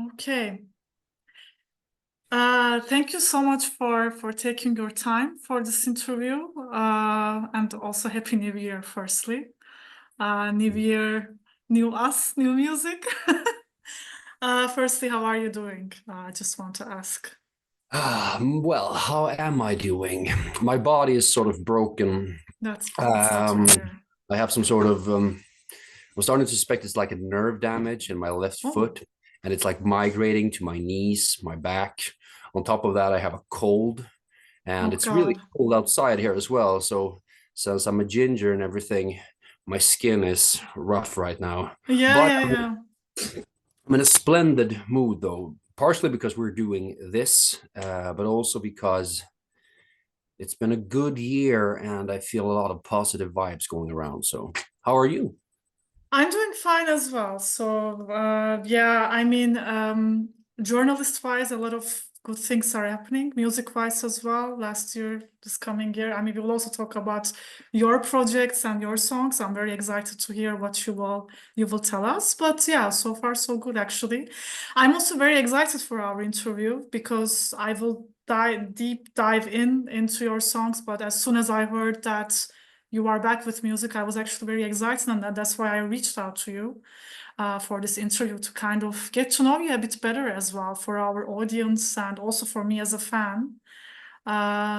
Okay. Thank you so much for taking your time for this interview. And also Happy New Year, firstly. New Year, new us, new music. Firstly, how are you doing? I just want to ask. Well, how am I doing? My body is sort of broken. That's sad to Um, hear. I have some sort of, I'm starting to suspect it's like a nerve damage in my left Oh, foot, and it's like migrating to my knees, my back. On top of that, I have a cold, and oh it's really God. cold outside here as well. So, since I'm a ginger and everything, my skin is rough right now. Yeah, But yeah, yeah. I'm in a splendid mood, though, partially because we're doing this, but also because it's been a good year and I feel a lot of positive vibes going around. So, how are you? I'm doing fine as well. So, yeah, I mean, journalist-wise, a lot of good things are happening, music-wise as well. Last year, this coming year. I mean, we will also talk about your projects and your songs. I'm very excited to hear what you will tell us. But yeah, so far so good actually. I'm also very excited for our interview because I will deep dive into your songs. But as soon as I heard that you are back with music, I was actually very excited, and that's why I reached out to you for this interview to kind of get to know you a bit better as well for our audience and also for me as a fan.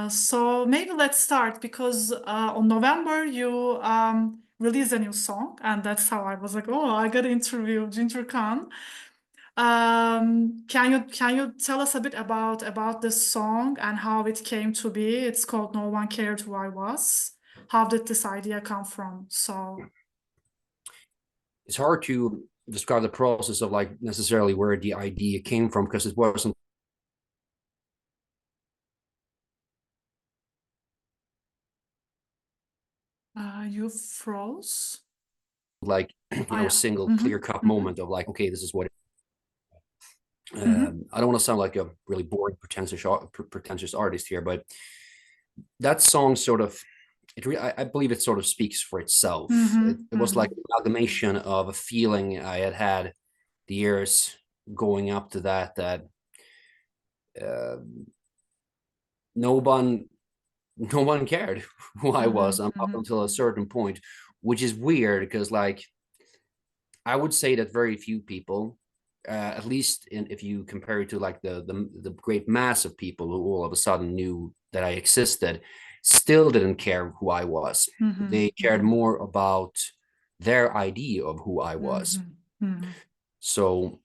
So maybe let's start because on November you released a new song, and that's how I was like, oh, I got to interview Ginger Khan. Can you tell us a bit about this song and how it came to be? It's called No One Cared Who I Was. How did this idea come from? So, It's hard to describe the process of like necessarily where the idea came from because it wasn't you froze? like Oh a yeah. single Mm-hmm. clear cut Mm-hmm. moment of like, okay, this is what. Mm-hmm. I don't want to sound like a really boring pretentious artist here, but that song sort of I believe it sort of speaks for itself. It was Mm-hmm. like an amalgamation of a feeling I had had the years going up to that uh, no one no one cared who I was up Mm-hmm. until a certain point, which is weird because like I would say that very few people, at least if you compare it to like the great mass of people who all of a sudden knew that I existed, still didn't care who I was. Mm-hmm. They cared Mm-hmm. more about their idea of who I was. Mm-hmm. Mm-hmm. So,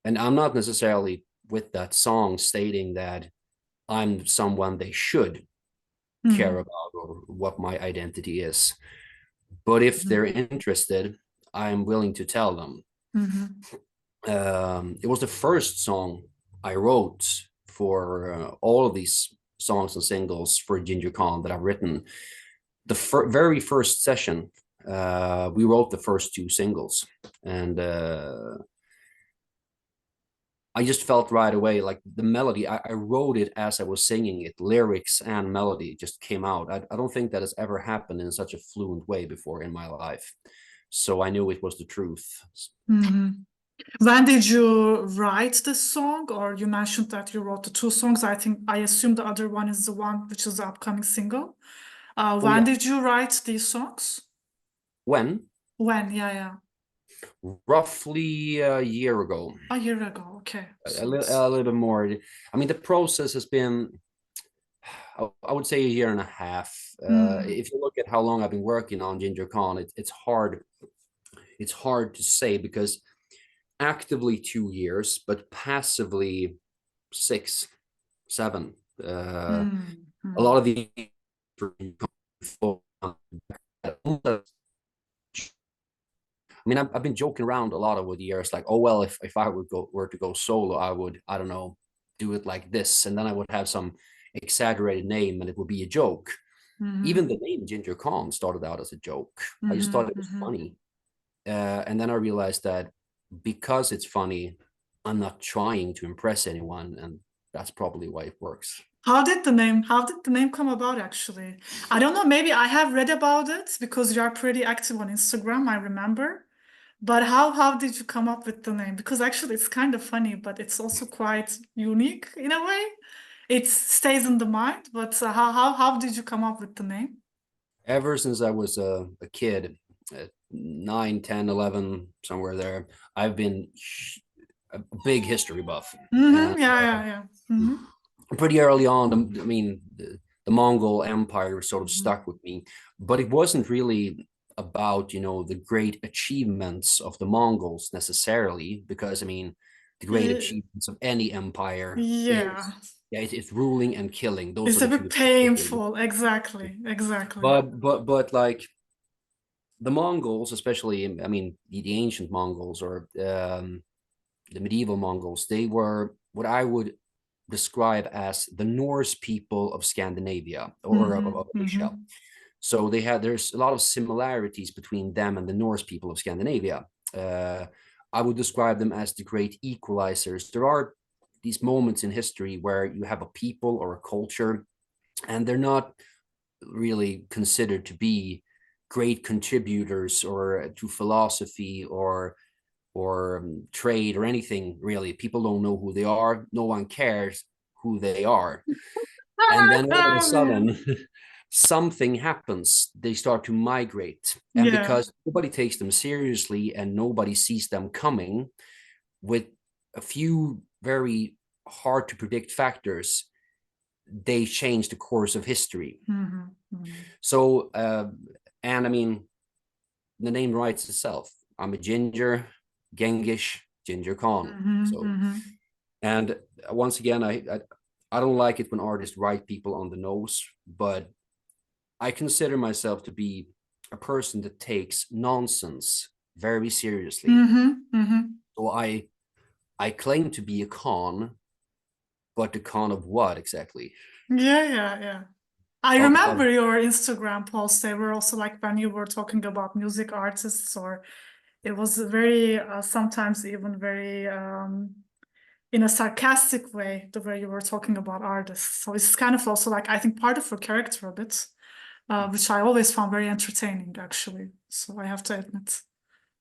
and I'm not necessarily with that song stating that I'm someone they should care Mm-hmm. about or what my identity is. But if they're interested, I'm willing to tell them. Mm-hmm. It was the first song I wrote for all of these songs and singles for Ginger Khan that I've written. The very first session, we wrote the first two singles, and I just felt right away like the melody. I wrote it as I was singing it, lyrics and melody just came out. I don't think that has ever happened in such a fluent way before in my life. So I knew it was the truth. Mm-hmm. When did you write this song? Or you mentioned that you wrote the two songs. I assume the other one is the one which is the upcoming single. Oh When yeah, did you write these songs? when? When? Yeah, yeah. Roughly a year ago, A year ago. Okay. a, So a little bit more. I mean, the process has been, I would say, a year and a half. mm, If you look at how long I've been working on Ginger Khan, it's hard. It's hard to say because actively 2 years, but passively six, seven. mm, A lot mm, of the I mean, I've been joking around a lot over the years, like, oh well, if I were to go solo, I would, I don't know, do it like this, and then I would have some exaggerated name, and it would be a joke. mm, Even the name Ginger Khan started out as a joke. I just thought mm, it was mm. funny, and then I realized that because it's funny, I'm not trying to impress anyone, and that's probably why it works. How did the name come about actually? I don't know, maybe I have read about it because you are pretty active on Instagram, I remember. But how did you come up with the name? Because actually it's kind of funny, but it's also quite unique in a way. It stays in the mind, but how did you come up with the name? Ever since I was a kid, 9, 10, 11, somewhere there, I've been a big history buff. And Yeah, yeah, yeah. pretty early on, I mean, the Mongol Empire sort of stuck with me, but it wasn't really about, the great achievements of the Mongols necessarily, because I mean, the great achievements of any empire Yeah. is, yeah, it's ruling and killing. Those It's are a the two bit big things. painful. Exactly. Exactly. But like the Mongols, especially, I mean, the ancient Mongols or the medieval Mongols, they were what I would describe as the Norse people of Scandinavia or of Asia. So there's a lot of similarities between them and the Norse people of Scandinavia. Uh, I would describe them as the great equalizers. There are these moments in history where you have a people or a culture, and they're not really considered to be great contributors or to philosophy or trade or anything really. People don't know who they are. No one cares who they are. And then all of a sudden, something happens. They start to migrate. And Yeah. because nobody takes them seriously and nobody sees them coming, with a few very hard to predict factors, they change the course of history. So, and I mean, the name writes itself. I'm a ginger, Genghis, Ginger Khan. So, and once again, I don't like it when artists write people on the nose, but I consider myself to be a person that takes nonsense very seriously. So I claim to be a Khan, but the Khan of what exactly? Yeah, yeah, yeah. I Of remember your Instagram posts. They were also like when you were talking about music artists, or it was very, sometimes even very, in a sarcastic way, the way you were talking about artists. So it's kind of also like, I think part of your character a bit, which I always found very entertaining, actually. So I have to admit.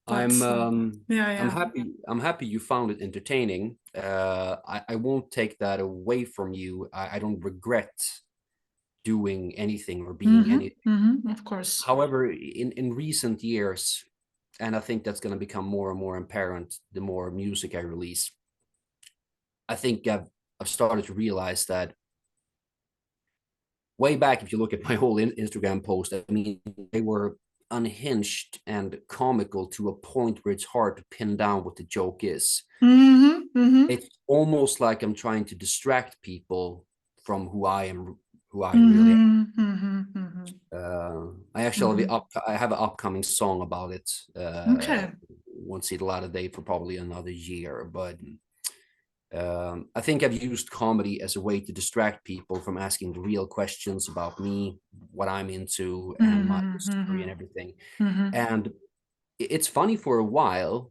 But yeah, I'm yeah. happy you found it entertaining. I won't take that away from you. I don't regret doing anything or being anything. Of course. However, in recent years, and I think that's going to become more and more apparent the more music I release, I think I've started to realize that way back, if you look at my whole Instagram post, I mean, they were unhinged and comical to a point where it's hard to pin down what the joke is. It's almost like I'm trying to distract people from who I am, who I really am. I have an upcoming song about it. Okay. Won't see the light of day for probably another year, but I think I've used comedy as a way to distract people from asking the real questions about me, what I'm into, and my history and everything. And it's funny for a while,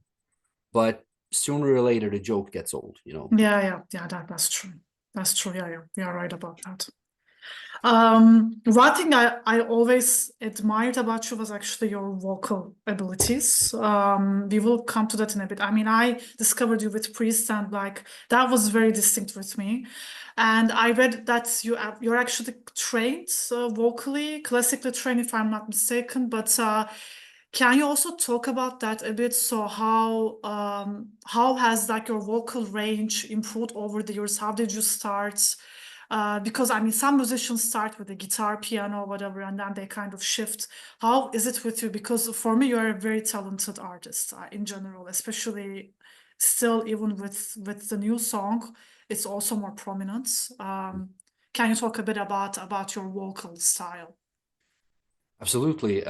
but sooner or later the joke gets old, Yeah, yeah, yeah, that's true. That's true. Yeah, yeah, you're right about that. One thing I always admired about you was actually your vocal abilities. We will come to that in a bit. I mean, I discovered you with Priest, and like that was very distinct with me. And I read that you're actually trained vocally, classically trained, if I'm not mistaken. But can you also talk about that a bit? So how has like your vocal range improved over the years? How did you start? Because I mean, some musicians start with the guitar, piano, whatever, and then they kind of shift. How is it with you? Because for me, you are a very talented artist in general, especially still even with the new song, it's also more prominent. Can you talk a bit about your vocal style? Absolutely.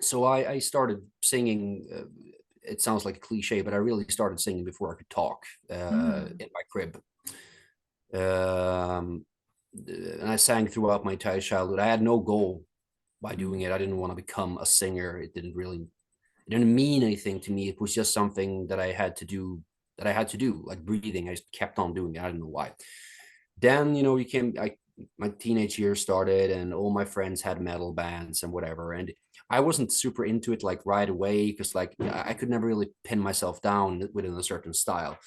So I started singing. It sounds like a cliche, but I really started singing before I could talk in my crib. Um, and I sang throughout my entire childhood. I had no goal by doing it. I didn't want to become a singer. It didn't mean anything to me. It was just something that I had to do, like breathing. I just kept on doing it. I don't know why. Then, you came, my teenage years started and all my friends had metal bands and whatever. And I wasn't super into it like right away, because like I could never really pin myself down within a certain style.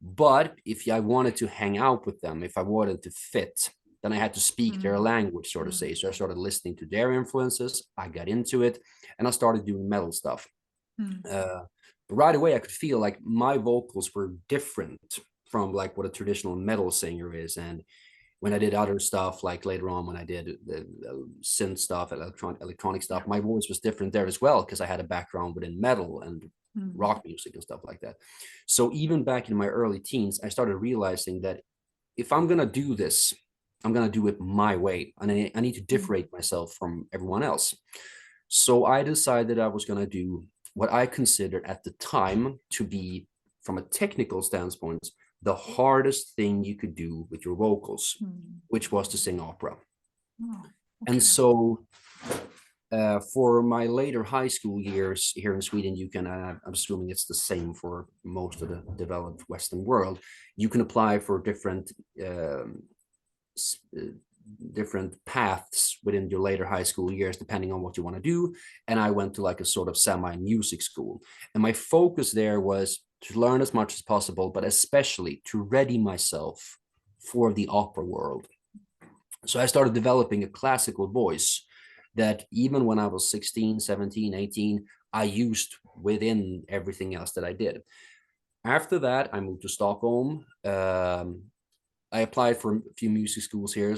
But if I wanted to hang out with them, if I wanted to fit, then I had to speak their language, so to say. So I started listening to their influences. I got into it, and I started doing metal stuff. But right away, I could feel like my vocals were different from like what a traditional metal singer is. And when I did other stuff, like later on when I did the synth stuff, electronic stuff, my voice was different there as well, because I had a background within metal and rock music and stuff like that. So even back in my early teens, I started realizing that if I'm gonna do this, I'm gonna do it my way, and I need to differentiate myself from everyone else. So I decided I was gonna do what I considered at the time to be, from a technical standpoint, the hardest thing you could do with your vocals, which was to sing opera. And so for my later high school years here in Sweden, you can, I'm assuming it's the same for most of the developed Western world, you can apply for different paths within your later high school years, depending on what you want to do. And I went to like a sort of semi-music school. And my focus there was to learn as much as possible, but especially to ready myself for the opera world. So I started developing a classical voice that even when I was 16, 17, 18, I used within everything else that I did. After that, I moved to Stockholm. I applied for a few music schools here,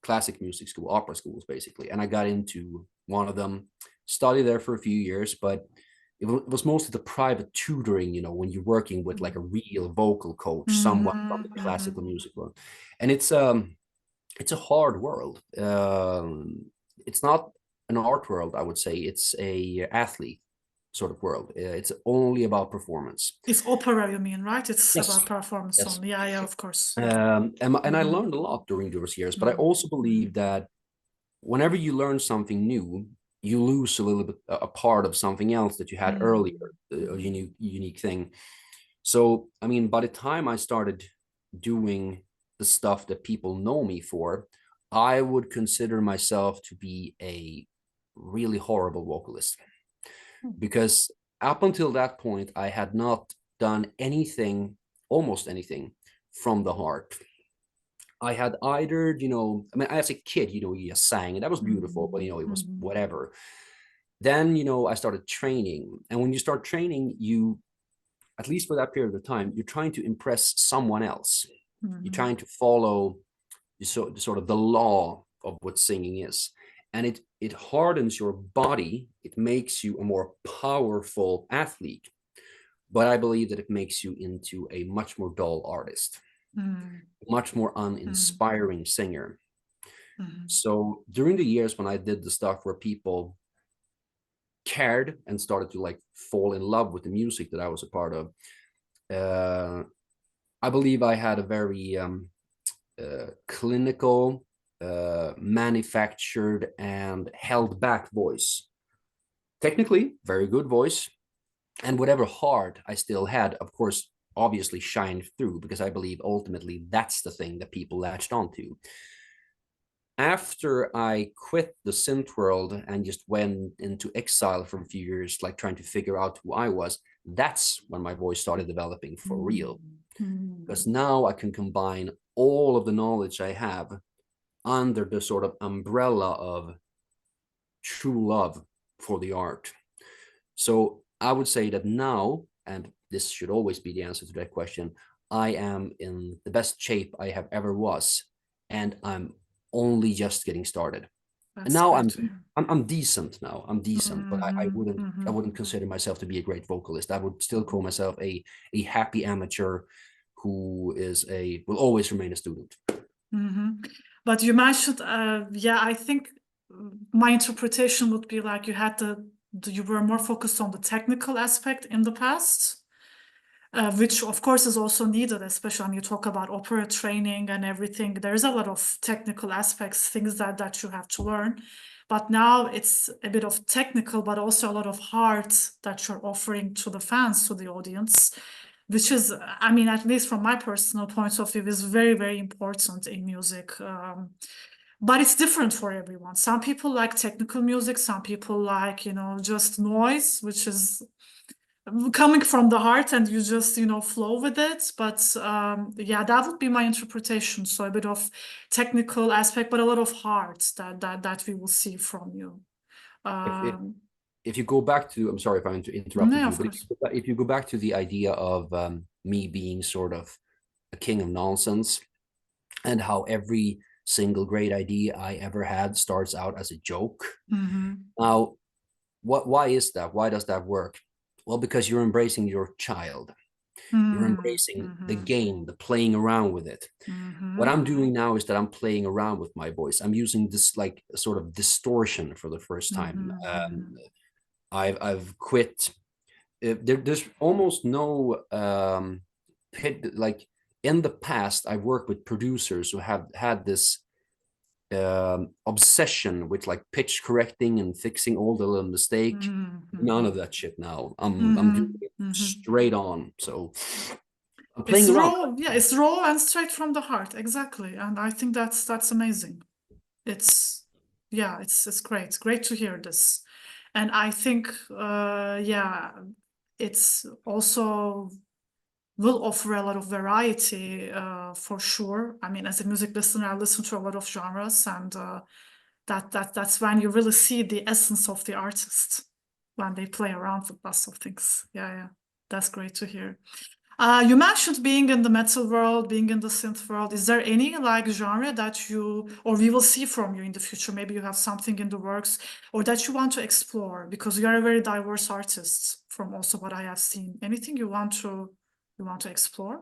classic music school, opera schools, basically. And I got into one of them, studied there for a few years, but it was mostly the private tutoring, you know, when you're working with like a real vocal coach, someone from the classical music world. And it's a hard world. It's not an art world, I would say. It's a athlete sort of world. It's only about performance. It's opera, you mean, right? It's Yes. about performance Yes. only. Yeah, of course. And I learned a lot during those years, but I also believe that whenever you learn something new, you lose a little bit a part of something else that you had earlier, a unique thing. So, I mean, by the time I started doing the stuff that people know me for, I would consider myself to be a really horrible vocalist, because up until that point, I had not done anything, almost anything from the heart. I had either, you know, I mean, as a kid, you know, you just sang and that was beautiful, but, you know, it was whatever. Then, you know, I started training. And when you start training, you, at least for that period of time, you're trying to impress someone else. You're trying to follow sort of the law of what singing is. And it hardens your body. It makes you a more powerful athlete. But I believe that it makes you into a much more dull artist, much more uninspiring singer. So during the years when I did the stuff where people cared and started to like fall in love with the music that I was a part of, I believe I had a very clinical, manufactured and held back voice. Technically, very good voice. And whatever heart I still had, of course, obviously shined through, because I believe ultimately that's the thing that people latched onto. After I quit the synth world and just went into exile for a few years, like trying to figure out who I was, that's when my voice started developing for real. Because now I can combine all of the knowledge I have under the sort of umbrella of true love for the art. So I would say that now, and this should always be the answer to that question, I am in the best shape I have ever was, and I'm only just getting started. And now I'm decent now. I'm decent, but I wouldn't consider myself to be a great vocalist. I would still call myself a happy amateur who will always remain a student. But you mentioned, yeah, I think my interpretation would be like you were more focused on the technical aspect in the past. Which of course is also needed, especially when you talk about opera training and everything. There's a lot of technical aspects, things that you have to learn. But now it's a bit of technical, but also a lot of heart that you're offering to the fans, to the audience, which is, I mean, at least from my personal point of view, is very, very important in music. but it's different for everyone. Some people like technical music, some people like, you know, just noise, which is coming from the heart and you just, you know, flow with it. But yeah, that would be my interpretation. So a bit of technical aspect, but a lot of heart that we will see from you. If Um, if you go back to, I'm sorry if I interrupted no, you, of but course. if you go back to the idea of me being sort of a king of nonsense, and how every single great idea I ever had starts out as a joke. Mm-hmm. Now, why is that? Why does that work? Well, because you're embracing your child. You're embracing the Mm-hmm. game, the playing around with it. What Mm-hmm. I'm doing now is that I'm playing around with my voice. I'm using this like sort of distortion for the first time. Mm-hmm. I've quit. There's almost no like in the past. I've worked with producers who have had this obsession with like pitch correcting and fixing all the little mistake. None of that shit now. I'm doing it Mm-hmm. straight on. So I'm It's playing around. raw, yeah, it's raw and straight from the heart, exactly. And I think that's amazing. It's yeah, it's great. It's great to hear this. And I think yeah, it's also will offer a lot of variety for sure. I mean, as a music listener, I listen to a lot of genres, and that's when you really see the essence of the artist when they play around with lots of things. Yeah, yeah, that's great to hear. You mentioned being in the metal world, being in the synth world. Is there any like genre that you or we will see from you in the future? Maybe you have something in the works or that you want to explore because you are a very diverse artist from also what I have seen. Anything you want to explore?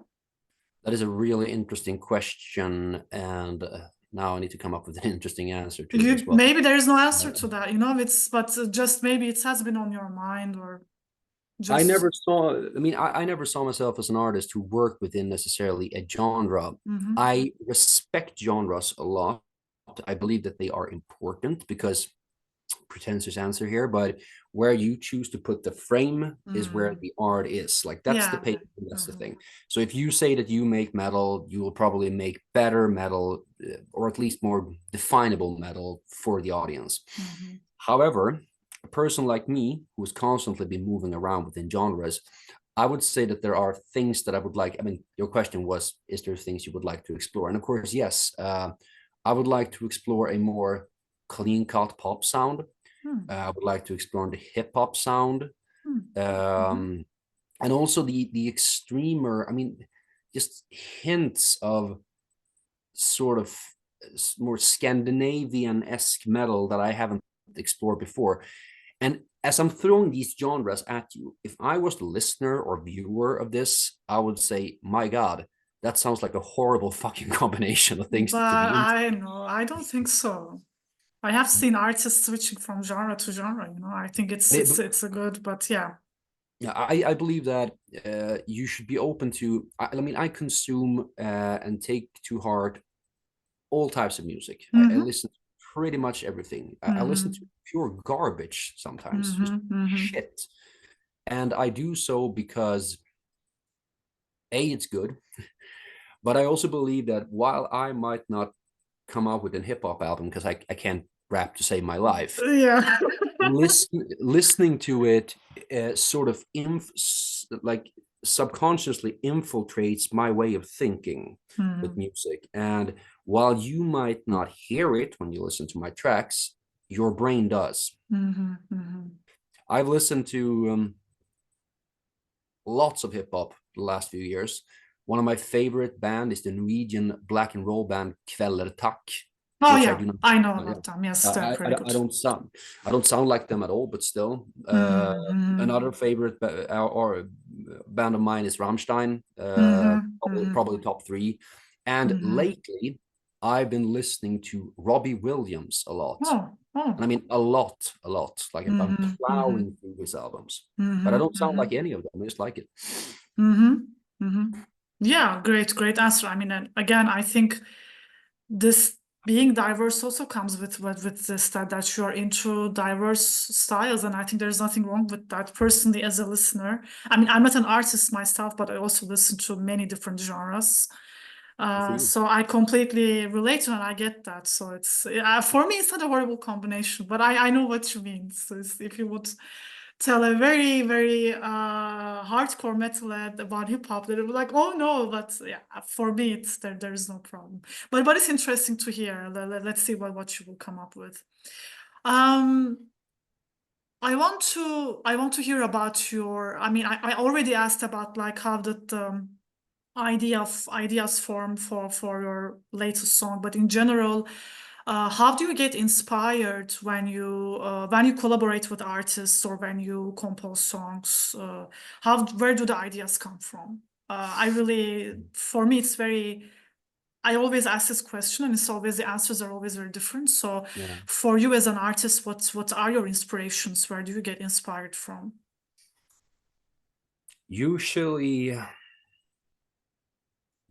That is a really interesting question, and now I need to come up with an interesting answer to it as well. Maybe there is no answer Uh, to that, you know, it's but just maybe it has been on your mind or I just never saw, I mean, I never saw myself as an artist who worked within necessarily a genre. mm-hmm, I respect genres a lot. I believe that they are important because, pretentious answer here, but where you choose to put the frame is where mm, the art is. Like that's the yeah, pain, yeah. that's the Mm-hmm, thing. So if you say that you make metal, you will probably make better metal, or at least more definable metal for the audience. mm-hmm, However, a person like me who's constantly been moving around within genres, I would say that there are things that I would like. I mean, your question was, is there things you would like to explore? And of course, yes. I would like to explore a more clean cut pop sound. mm, I would like to explore the hip hop sound, mm, mm-hmm. um, and also the extremer. I mean, just hints of sort of more Scandinavian-esque metal that I haven't explored before. And as I'm throwing these genres at you, if I was the listener or viewer of this, I would say, my God, that sounds like a horrible fucking combination of things to But be into. I know, I don't think so. I have seen artists switching from genre to genre, you know. I think it's a good, but yeah. Yeah, I believe that you should be open to. I mean, I consume and take to heart all types of music. I Mm-hmm. listen to pretty much everything. I listen to Mm-hmm. pure garbage sometimes, just Mm-hmm. Mm-hmm. shit, and I do so because A, it's good, but I also believe that while I might not come out with a hip hop album because I can't rap to save my life, Yeah. listening to it sort of like subconsciously infiltrates my way of thinking with Mm-hmm. music. And while you might not hear it when you listen to my tracks, your brain does. Mm-hmm. Mm-hmm. I've listened to lots of hip hop the last few years. One of my favorite band is the Norwegian black and roll band Kveller Tak, Oh which I yeah, do not. I know Yeah, about them. Yes, they're pretty good. I don't sound like them at all, but still. Mm-hmm. Another favorite or band of mine is Rammstein, Mm-hmm. probably top three. And Mm-hmm. lately, I've been listening to Robbie Williams a lot. Oh, And oh. I mean a lot, a lot. Like I'm Mm-hmm. Mm-hmm. plowing through his albums, but I Mm-hmm. don't sound Mm-hmm. like any of them. I just like it. Mm-hmm. Mm-hmm. Yeah, great answer. I mean, and again, I think this being diverse also comes with this that you're into diverse styles, and I think there's nothing wrong with that. Personally, as a listener, I mean, I'm not an artist myself, but I also listen to many different genres. So I completely relate to it and I get that. So it's for me, it's not a horrible combination, but I know what you mean. So if you would tell a very, very hardcore metalhead about hip hop, they would be like, oh no, but yeah, for me, it's there is no problem. But it's interesting to hear. Let's see what you will come up with. Um, I want to hear about your. I mean, I already asked about like how did ideas form for your latest song, but in general, how do you get inspired when you collaborate with artists or when you compose songs? Where do the ideas come from? For me, it's very. I always ask this question, and it's always the answers are always very different. So, Yeah. for you as an artist, what are your inspirations? Where do you get inspired from? Usually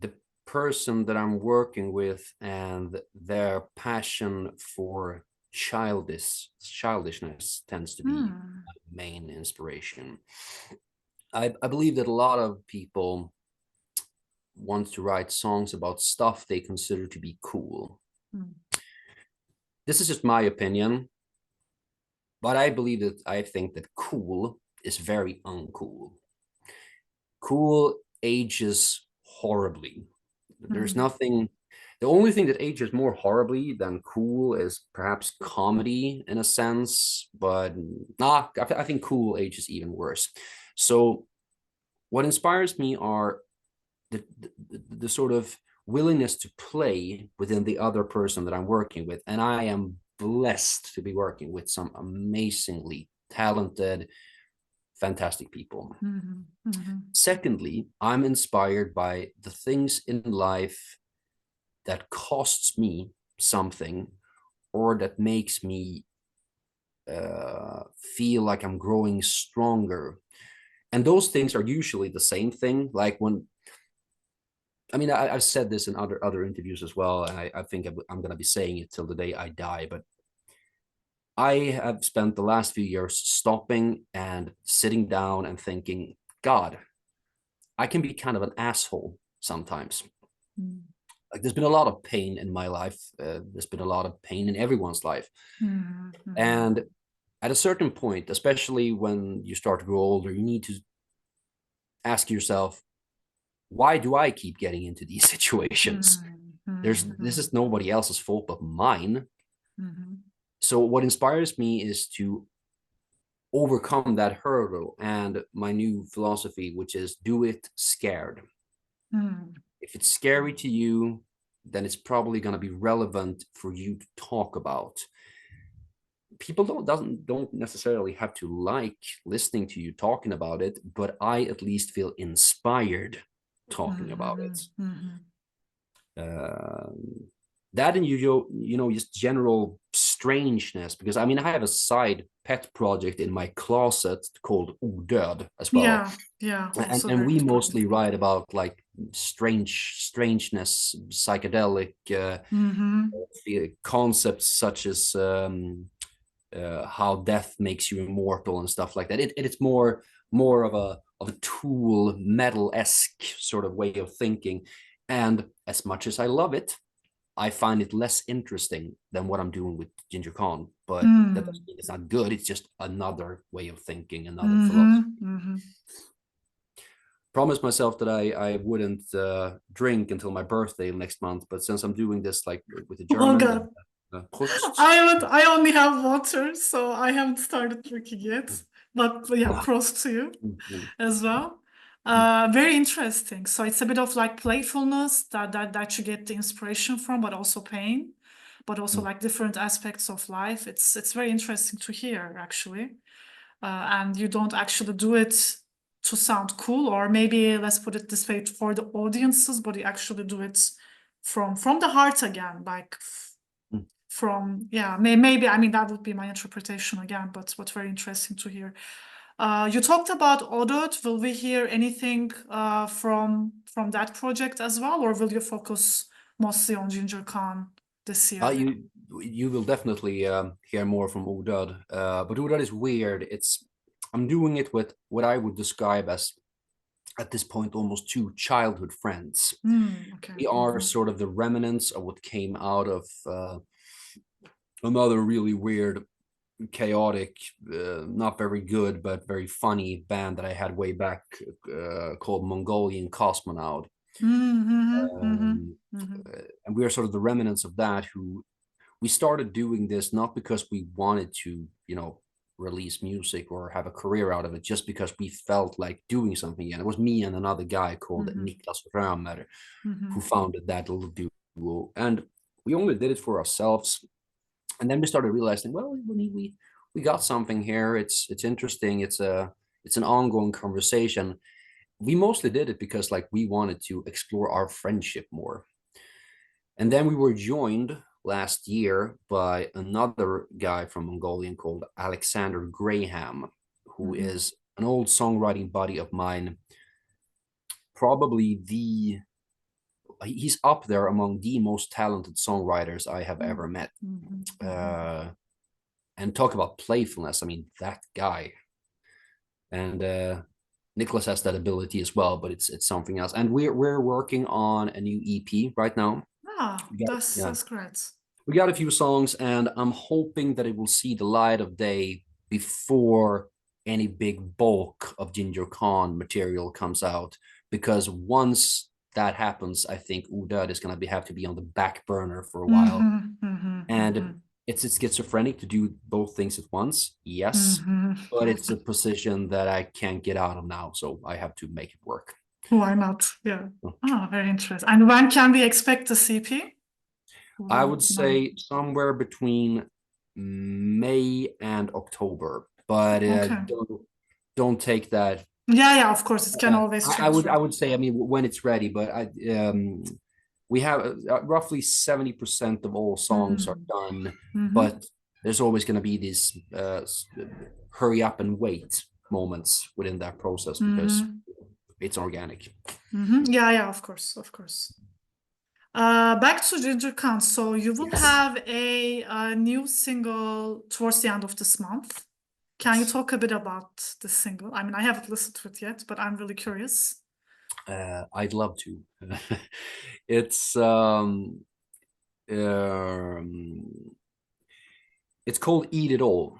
the person that I'm working with and their passion for childishness tends to be Hmm. my main inspiration. I believe that a lot of people want to write songs about stuff they consider to be cool. Hmm. This is just my opinion, but I think that cool is very uncool. Cool ages horribly. There's Hmm. nothing, the only thing that ages more horribly than cool is perhaps comedy in a sense, but I think cool ages even worse. So what inspires me are the sort of willingness to play within the other person that I'm working with. And I am blessed to be working with some amazingly talented, fantastic people. Hmm. Hmm. Secondly, I'm inspired by the things in life that costs me something or that makes me feel like I'm growing stronger. And those things are usually the same thing. Like when, I mean, I've said this in other interviews as well, and I think I'm going to be saying it till the day I die. But I have spent the last few years stopping and sitting down and thinking, God, I can be kind of an asshole sometimes. Like there's been a lot of pain in my life. There's been a lot of pain in everyone's life. Hmm. Hmm. And at a certain point, especially when you start to grow older, you need to ask yourself, why do I keep getting into these situations? Hmm. This Hmm. is nobody else's fault but mine. Hmm. So what inspires me is to overcome that hurdle and my new philosophy, which is do it scared. Hmm. If it's scary to you, then it's probably going to be relevant for you to talk about. People don't necessarily have to like listening to you talking about it, but I at least feel inspired talking about it. Hmm. Hmm. Um, that and you know just general strangeness, because I mean I have a side pet project in my closet called Odöd as well, Yeah, yeah, and also and very we good project. mostly write about like strangeness, psychedelic Mm-hmm. concepts such as how death makes you immortal and stuff like that. It's more of a tool metal-esque sort of way of thinking, and as much as I love it, I find it less interesting than what I'm doing with Ginger Khan. But that doesn't Mm. mean it's not good. It's just another way of thinking, another philosophy. Mm-hmm. Mm-hmm. Promised myself that I wouldn't drink until my birthday next month, but since I'm doing this like with the Oh German, God. Prost. I only have water, so I haven't started drinking yet. But yeah, prost to you as well. Very interesting. So it's a bit of like playfulness that you get the inspiration from, but also pain, but also like different aspects of life. It's very interesting to hear, actually. And you don't actually do it to sound cool, or maybe let's put it this way for the audiences, but you actually do it from the heart again, like from yeah, maybe I mean that would be my interpretation again, but very interesting to hear. You talked about Odöd. Will we hear anything from that project as well, or will you focus mostly on Ginger Khan this year? You will definitely hear more from Odöd, but Odöd is weird. I'm doing it with what I would describe as at this point almost two childhood friends. Okay. We are sort of the remnants of what came out of another really weird, chaotic, not very good but very funny band that I had way back called Mongolian Cosmonaut. Um, and we are sort of the remnants of that, who we started doing this not because we wanted to, release music or have a career out of it, just because we felt like doing something. And it was me and another guy called Niklas Römer who founded that little duo. And we only did it for ourselves. And then we started realizing, well, we got something here. It's interesting. It's an ongoing conversation. We mostly did it because like we wanted to explore our friendship more. And then we were joined last year by another guy from Mongolian called Alexander Graham, who is an old songwriting buddy of mine. Probably he's up there among the most talented songwriters I have ever met. And talk about playfulness. I mean, that guy. And Nicholas has that ability as well, but it's something else. And we're working on a new EP right now. That's great. We got a few songs, and I'm hoping that it will see the light of day before any big bulk of Ginger Khan material comes out. Because once that happens, I think Odöd is going to have to be on the back burner for a while. And it's schizophrenic to do both things at once, yes, but it's a position that I can't get out of now, so I have to make it work. Why not? Yeah. Oh, very interesting. And when can we expect the CP? I would say somewhere between May and October, but don't take that. Yeah, of course, it can always change. I would say, I mean, when it's ready, but we have roughly 70% of all songs are done, but there's always going to be these hurry up and wait moments within that process because it's organic. Yeah, of course. Back to Ginger Khan. So you will have a new single towards the end of this month. Can you talk a bit about the single? I mean, I haven't listened to it yet, but I'm really curious. I'd love to. It's it's called Eat It All.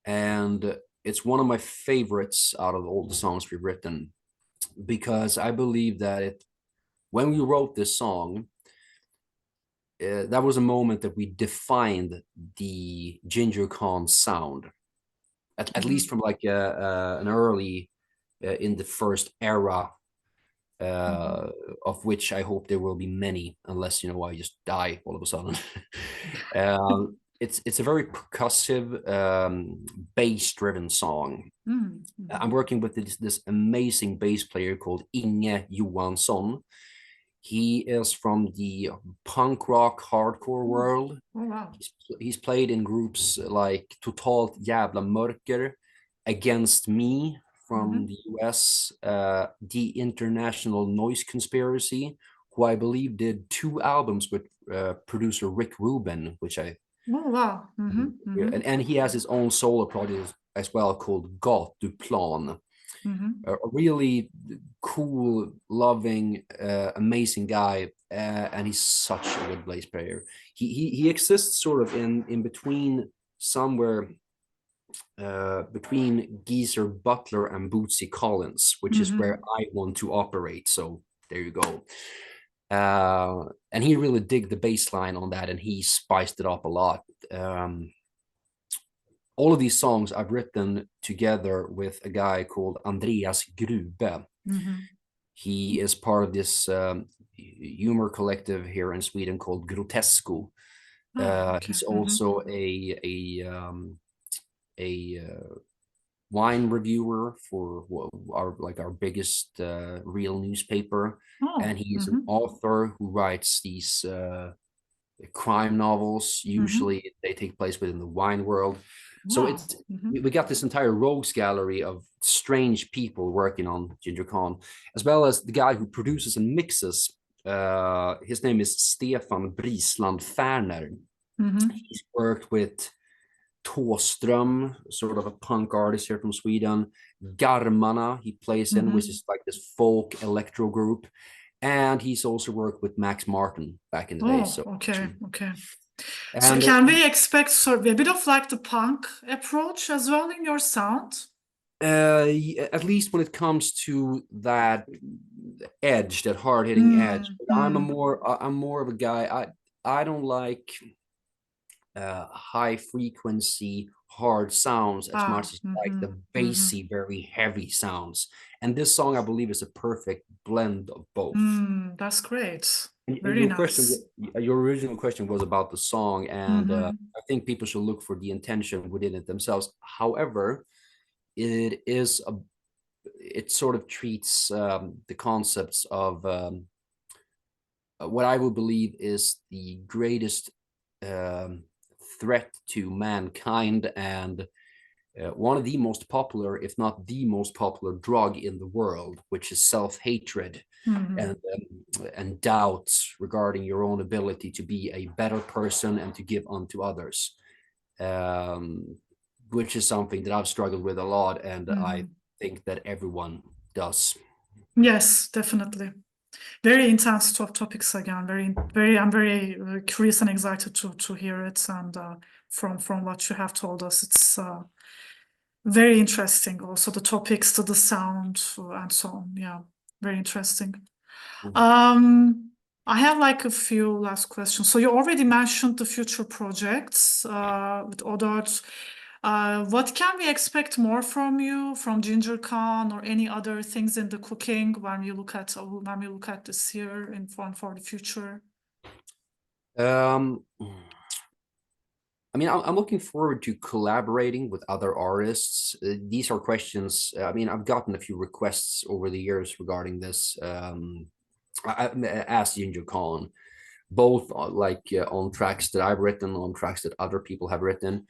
And it's one of my favorites out of all the songs we've written, because I believe that when we wrote this song, that was a moment that we defined the Ginger Khan sound, at least from like an early in the first era, of which I hope there will be many, unless I just die all of a sudden. It's a very percussive, bass-driven song. I'm working with this amazing bass player called Inge Johansson. He is from the punk rock hardcore world. He's played in groups like Totalt Jävla Mörker, Against Me from the US, The International Noise Conspiracy, who I believe did 2 albums with producer Rick Rubin, which I and he has his own solo project as well called Gatuplan. A really cool, loving, amazing guy, and he's such a good bass player. He exists sort of in between, somewhere between Geezer Butler and Bootsy Collins, which is where I want to operate. So there you go. And he really digged the bass line on that, and he spiced it up a lot. All of these songs I've written together with a guy called Andreas Grube. He is part of this humor collective here in Sweden called Grotesco. He's also a wine reviewer for our biggest real newspaper, and he's an author who writes these crime novels. Usually they take place within the wine world. So we got this entire rogues gallery of strange people working on Ginger Khan, as well as the guy who produces and mixes. His name is Stefan Brisland Ferner. He's worked with Thåström, sort of a punk artist here from Sweden. Garmarna, he plays in, which is like this folk electro group. And he's also worked with Max Martin back in the day. Oh, So, okay, okay. So and can we expect sort of a bit of like the punk approach as well in your sound? at least when it comes to that edge, that hard-hitting edge. I'm more of a guy. I don't like high frequency hard sounds as much as like the bassy, very heavy sounds. And this song, I believe, is a perfect blend of both. That's great. And Very nice. your original question was about the song, and I think people should look for the intention within it themselves. However, it sort of treats the concepts of what I would believe is the greatest threat to mankind, and one of the most popular, if not the most popular drug in the world, which is self-hatred and doubts regarding your own ability to be a better person and to give unto others, which is something that I've struggled with a lot, and I think that everyone does. Yes, definitely. Very intense topics again. I'm very curious and excited to hear it. And from what you have told us, it's very interesting. Also the topics, to the sound, and so on. Yeah, very interesting. I have like a few last questions. So you already mentioned the future projects with Odöd. What can we expect more from you, from Ginger Khan, or any other things in the cooking when we look at this year and for the future? I mean, I'm looking forward to collaborating with other artists. These are questions. I mean, I've gotten a few requests over the years regarding this. I asked Ginger Khan, both on tracks that I've written, on tracks that other people have written.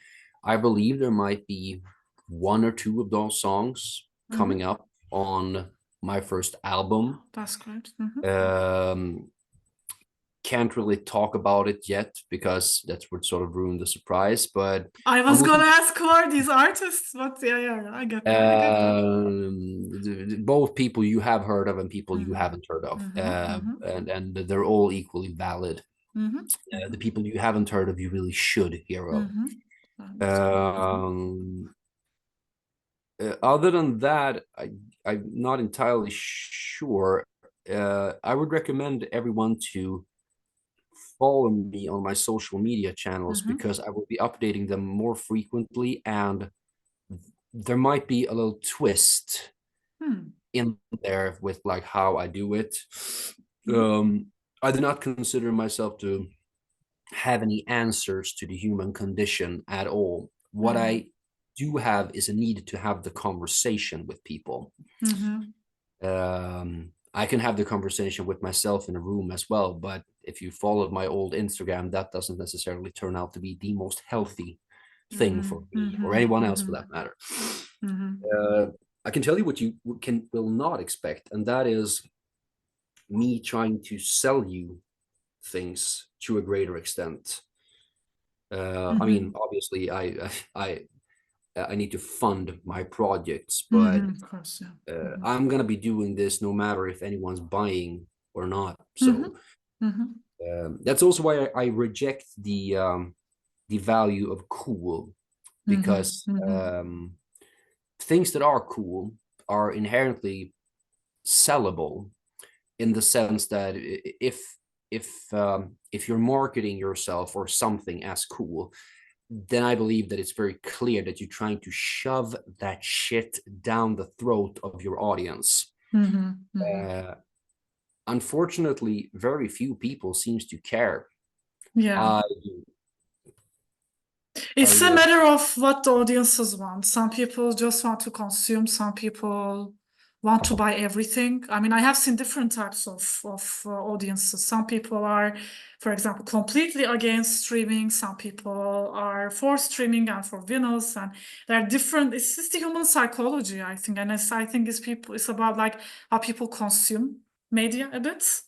I believe there might be one or two of those songs coming up on my first album. That's great. Can't really talk about it yet because that would sort of ruin the surprise. But I was gonna ask who are these artists, but yeah, I get that. Both people you have heard of and people you haven't heard of, and they're all equally valid. The people you haven't heard of, you really should hear of. Other than that, I'm not entirely sure. I would recommend everyone to follow me on my social media channels because I will be updating them more frequently, and there might be a little twist in there with like how I do it. I do not consider myself to have any answers to the human condition at all. What I do have is a need to have the conversation with people. I can have the conversation with myself in a room as well, but if you followed my old Instagram, that doesn't necessarily turn out to be the most healthy thing for me or anyone else for that matter. I can tell you what you will not expect, and that is me trying to sell you things to a greater extent. I mean, obviously, I need to fund my projects, but of course, yeah. I'm gonna be doing this no matter if anyone's buying or not. So that's also why I reject the value of cool, because things that are cool are inherently sellable, in the sense that if you're marketing yourself or something as cool, then I believe that it's very clear that you're trying to shove that shit down the throat of your audience. Unfortunately, very few people seems to care. Yeah. It's a matter of what the audiences want. Some people just want to consume. Some people want to buy everything. I mean, I have seen different types of audiences. Some people are, for example, completely against streaming. Some people are for streaming and for vinyls, and they're different. It's just the human psychology, I think, and I think it's about like how people consume media a bit.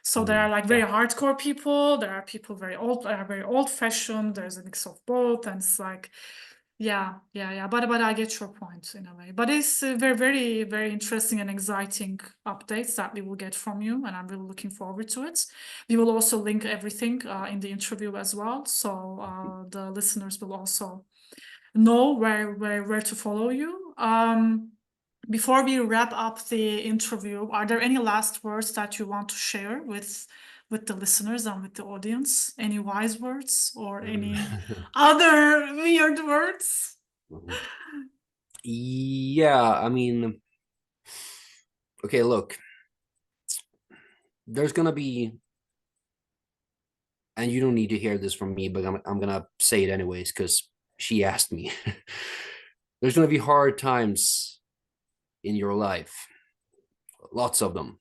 So there are like very hardcore people. There are people very old fashioned. There's a mix of both, and it's like Yeah. But I get your point in a way. But it's very interesting and exciting updates that we will get from you, and I'm really looking forward to it. We will also link everything in the interview as well, so the listeners will also know where to follow you. Before we wrap up the interview, are there any last words that you want to share with the listeners and with the audience? Any wise words or any other weird words? Yeah, I mean, okay, look, there's gonna be, and you don't need to hear this from me, but I'm gonna say it anyways because she asked me. There's gonna be hard times in your life, lots of them.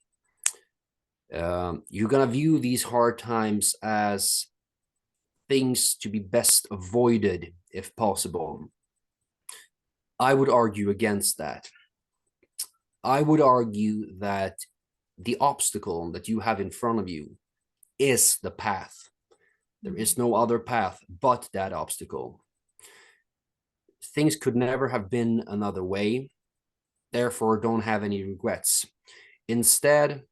You're gonna view these hard times as things to be best avoided if possible. I would argue against that. I would argue that the obstacle that you have in front of you is the path. There is no other path but that obstacle. Things could never have been another way. Therefore, don't have any regrets. Instead,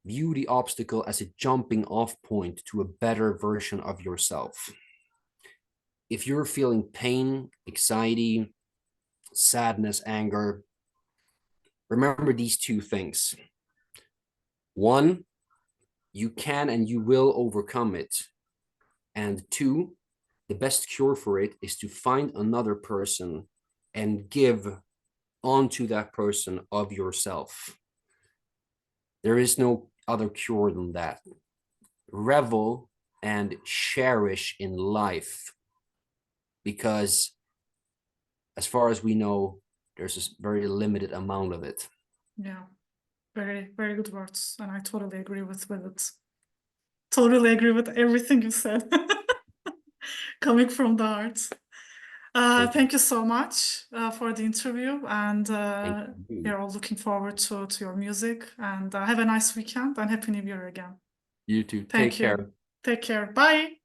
view the obstacle as a jumping off point to a better version of yourself. If you're feeling pain, anxiety, sadness, anger, remember these two things. One, you can and you will overcome it. And two, the best cure for it is to find another person and give onto that person of yourself. There is no other cure than that. Revel and cherish in life, because as far as we know, there's a very limited amount of it. Yeah, very good words, and I totally agree with it. Totally agree with everything you said. Coming from the heart. Thank you so much for the interview, and Thank you. we're all looking forward to your music. And have a nice weekend and Happy New Year again. You too. Take Thank care. you. Take care. Bye.